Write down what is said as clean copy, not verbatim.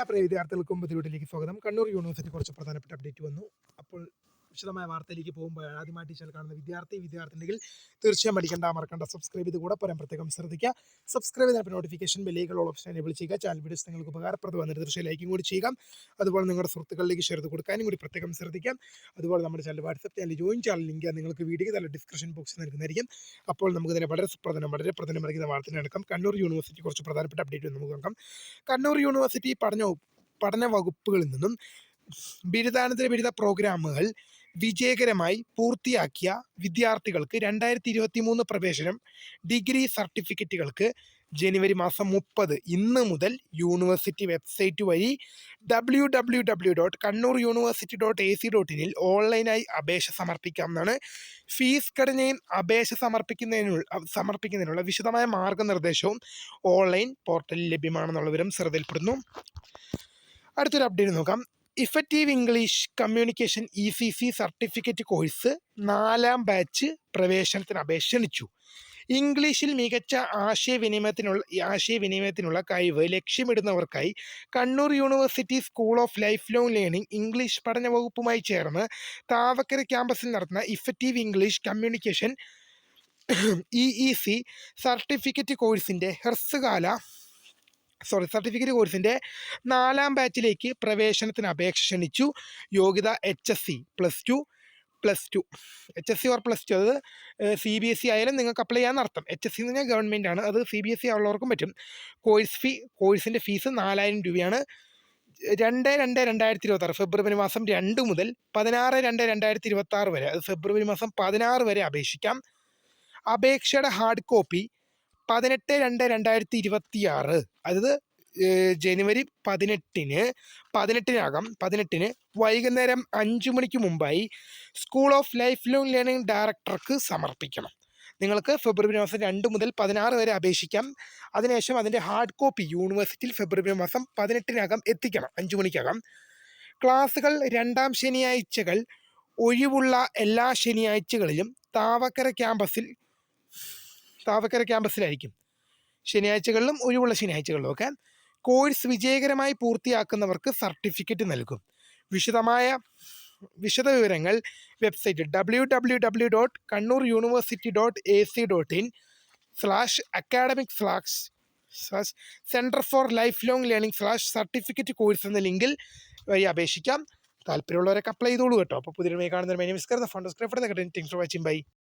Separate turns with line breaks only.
പ്രിയ വിദ്യാർത്ഥികൾക്കും ബുദ്ധിമുട്ടിലേക്ക് സ്വാഗതം. കണ്ണൂർ യൂണിവേഴ്സിറ്റി കുറച്ച് പ്രധാനപ്പെട്ട അപ്ഡേറ്റ് വന്നു. അപ്പോൾ വിശദമായ വാർത്തയിലേക്ക് പോകുമ്പോൾ ആദ്യമായിട്ട് ചാനൽ കാണുന്ന വിദ്യാർത്ഥിനികൾ തീർച്ചയായും മറക്കണ്ട സബ്സ്ക്രൈബ് ചെയ്ത് കൂടെ പറയാൻ പ്രത്യേകം ശ്രദ്ധിക്കുക. സബ്സ്ക്രൈബ് ചെയ്ത നോട്ടിഫിക്കേഷൻ ബെല്ലുകൾ ഓപ്ഷൻ എനേബിൾ ചെയ്യുക. ചാനൽ വീഡിയോസ് നിങ്ങൾക്ക് ഉപകാരപ്രദമാണ്, തീർച്ചയായും ലൈക്കും കൂടി ചെയ്യുക. അതുപോലെ നിങ്ങളുടെ സുഹൃത്തുക്കളിലേക്ക് ഷെയർ ചെയ്ത് കൊടുക്കാനും കൂടി പ്രത്യേകം ശ്രദ്ധിക്കാം. അതുപോലെ നമ്മുടെ channel WhatsApp channel join channel link നിങ്ങൾക്ക് വീഡിയോ നല്ല ഡിസ്ക്രിപ്ഷൻ ബോക്സിൽ നൽകുന്നതായിരിക്കും. അപ്പോൾ നമുക്ക് തന്നെ വളരെ പ്രധാനമായിരിക്കുന്ന വാർത്ത നടക്കാം. കണ്ണൂർ യൂണിവേഴ്സിറ്റി കുറച്ച് പ്രധാനപ്പെട്ട അപ്ഡേറ്റ് നമുക്ക് നോക്കാം. കണ്ണൂർ യൂണിവേഴ്സിറ്റി പഠന വകുപ്പുകളിൽ നിന്നും ബിരുദാനന്തര ബിരുദ പ്രോഗ്രാമുകൾ വിജയകരമായി പൂർത്തിയാക്കിയ വിദ്യാർത്ഥികൾക്ക് 2023 പ്രവേശനം ഡിഗ്രി സർട്ടിഫിക്കറ്റുകൾക്ക് ജനുവരി മാസം 30 ഇന്ന് മുതൽ യൂണിവേഴ്സിറ്റി വെബ്സൈറ്റ് വഴി www.kannuruniversity.ac.in ഓൺലൈനായി അപേക്ഷ സമർപ്പിക്കാമെന്നാണ്. ഫീസ് ഘടനയും അപേക്ഷ സമർപ്പിക്കുന്നതിനുള്ള വിശദമായ മാർഗനിർദ്ദേശവും ഓൺലൈൻ പോർട്ടലിൽ ലഭ്യമാണെന്നുള്ള വിവരം ശ്രദ്ധയിൽപ്പെടുന്നു. അടുത്തൊരു അപ്ഡേറ്റ് നോക്കാം. Effective English communication ECC certificate course 4ാം ബാച്ച് പ്രവേശനത്തിന് അപേക്ഷ ക്ഷണിച്ചു. ഇംഗ്ലീഷിൽ മികച്ച ആശയവിനിമയത്തിനുള്ള കഴിവ് ലക്ഷ്യമിടുന്നവർക്കായി Kannur university school of life long learning English പഠന വകുപ്പുമായി ചേർന്ന് താവക്കര ക്യാമ്പസിൽ നടത്തുന്ന effective English communication EEC certificate കോഴ്സിൻ്റെ സർട്ടിഫിക്കറ്റ് കോഴ്സിൻ്റെ 4ാം ബാച്ചിലേക്ക് പ്രവേശനത്തിന് അപേക്ഷ ക്ഷണിച്ചു. യോഗ്യത HSC +2 HSC ഓർ +2, അത് CBSE ആയാലും നിങ്ങൾക്ക് അപ്ലൈ ചെയ്യാൻ അർത്ഥം. HSC എന്ന് പറഞ്ഞാൽ ഗവൺമെൻറ് ആണ്, അത് CBSE ഉള്ളവർക്കും പറ്റും. കോഴ്സിൻ്റെ ഫീസ് 4000 രൂപയാണ്. 2/2/2026 ഫെബ്രുവരി മാസം 2 മുതൽ 16/2/2026 വരെ, അത് ഫെബ്രുവരി മാസം 16 വരെ അപേക്ഷിക്കാം. അപേക്ഷയുടെ ഹാർഡ് കോപ്പി 18/2/2026, അതായത് ജനുവരി 18-ന് വൈകുന്നേരം 5 മണിക്ക് മുമ്പായി school of life long learning ഡയറക്ടർക്ക് സമർപ്പിക്കണം. നിങ്ങൾക്ക് ഫെബ്രുവരി മാസം 2 മുതൽ 16 വരെ അപേക്ഷിക്കാം. അതിനുശേഷം അതിൻ്റെ ഹാർഡ് കോപ്പി യൂണിവേഴ്സിറ്റിയിൽ ഫെബ്രുവരി മാസം 18-നകം എത്തിക്കണം, 5 മണിക്കകം. ക്ലാസ്സുകൾ 2ാം ശനിയാഴ്ചകൾ ഒഴിവുള്ള എല്ലാ ശനിയാഴ്ചകളിലും താവക്കര ക്യാമ്പസിലായിരിക്കും. ശനിയാഴ്ചകളിലും ഒഴിവുള്ള ശനിയാഴ്ചകളിലും ഒക്കെ. കോഴ്സ് വിജയകരമായി പൂർത്തിയാക്കുന്നവർക്ക് സർട്ടിഫിക്കറ്റ് നൽകും. വിശദവിവരങ്ങൾ വെബ്സൈറ്റ് www.kannuruniversity.ac.in/academic/Center for Lifelong Learning/സർട്ടിഫിക്കറ്റ് കോഴ്സ് എന്ന ലിങ്കിൽ വഴി അപേക്ഷിക്കാം. താല്പര്യമുള്ളവരൊക്കെ അപ്ലൈ ചെയ്തോളൂ കേട്ടോ. അപ്പോൾ പുതിയ കാണുന്ന മൈ നെയിം ഈസ് കർദ founder of craft. Thanks for watching. By.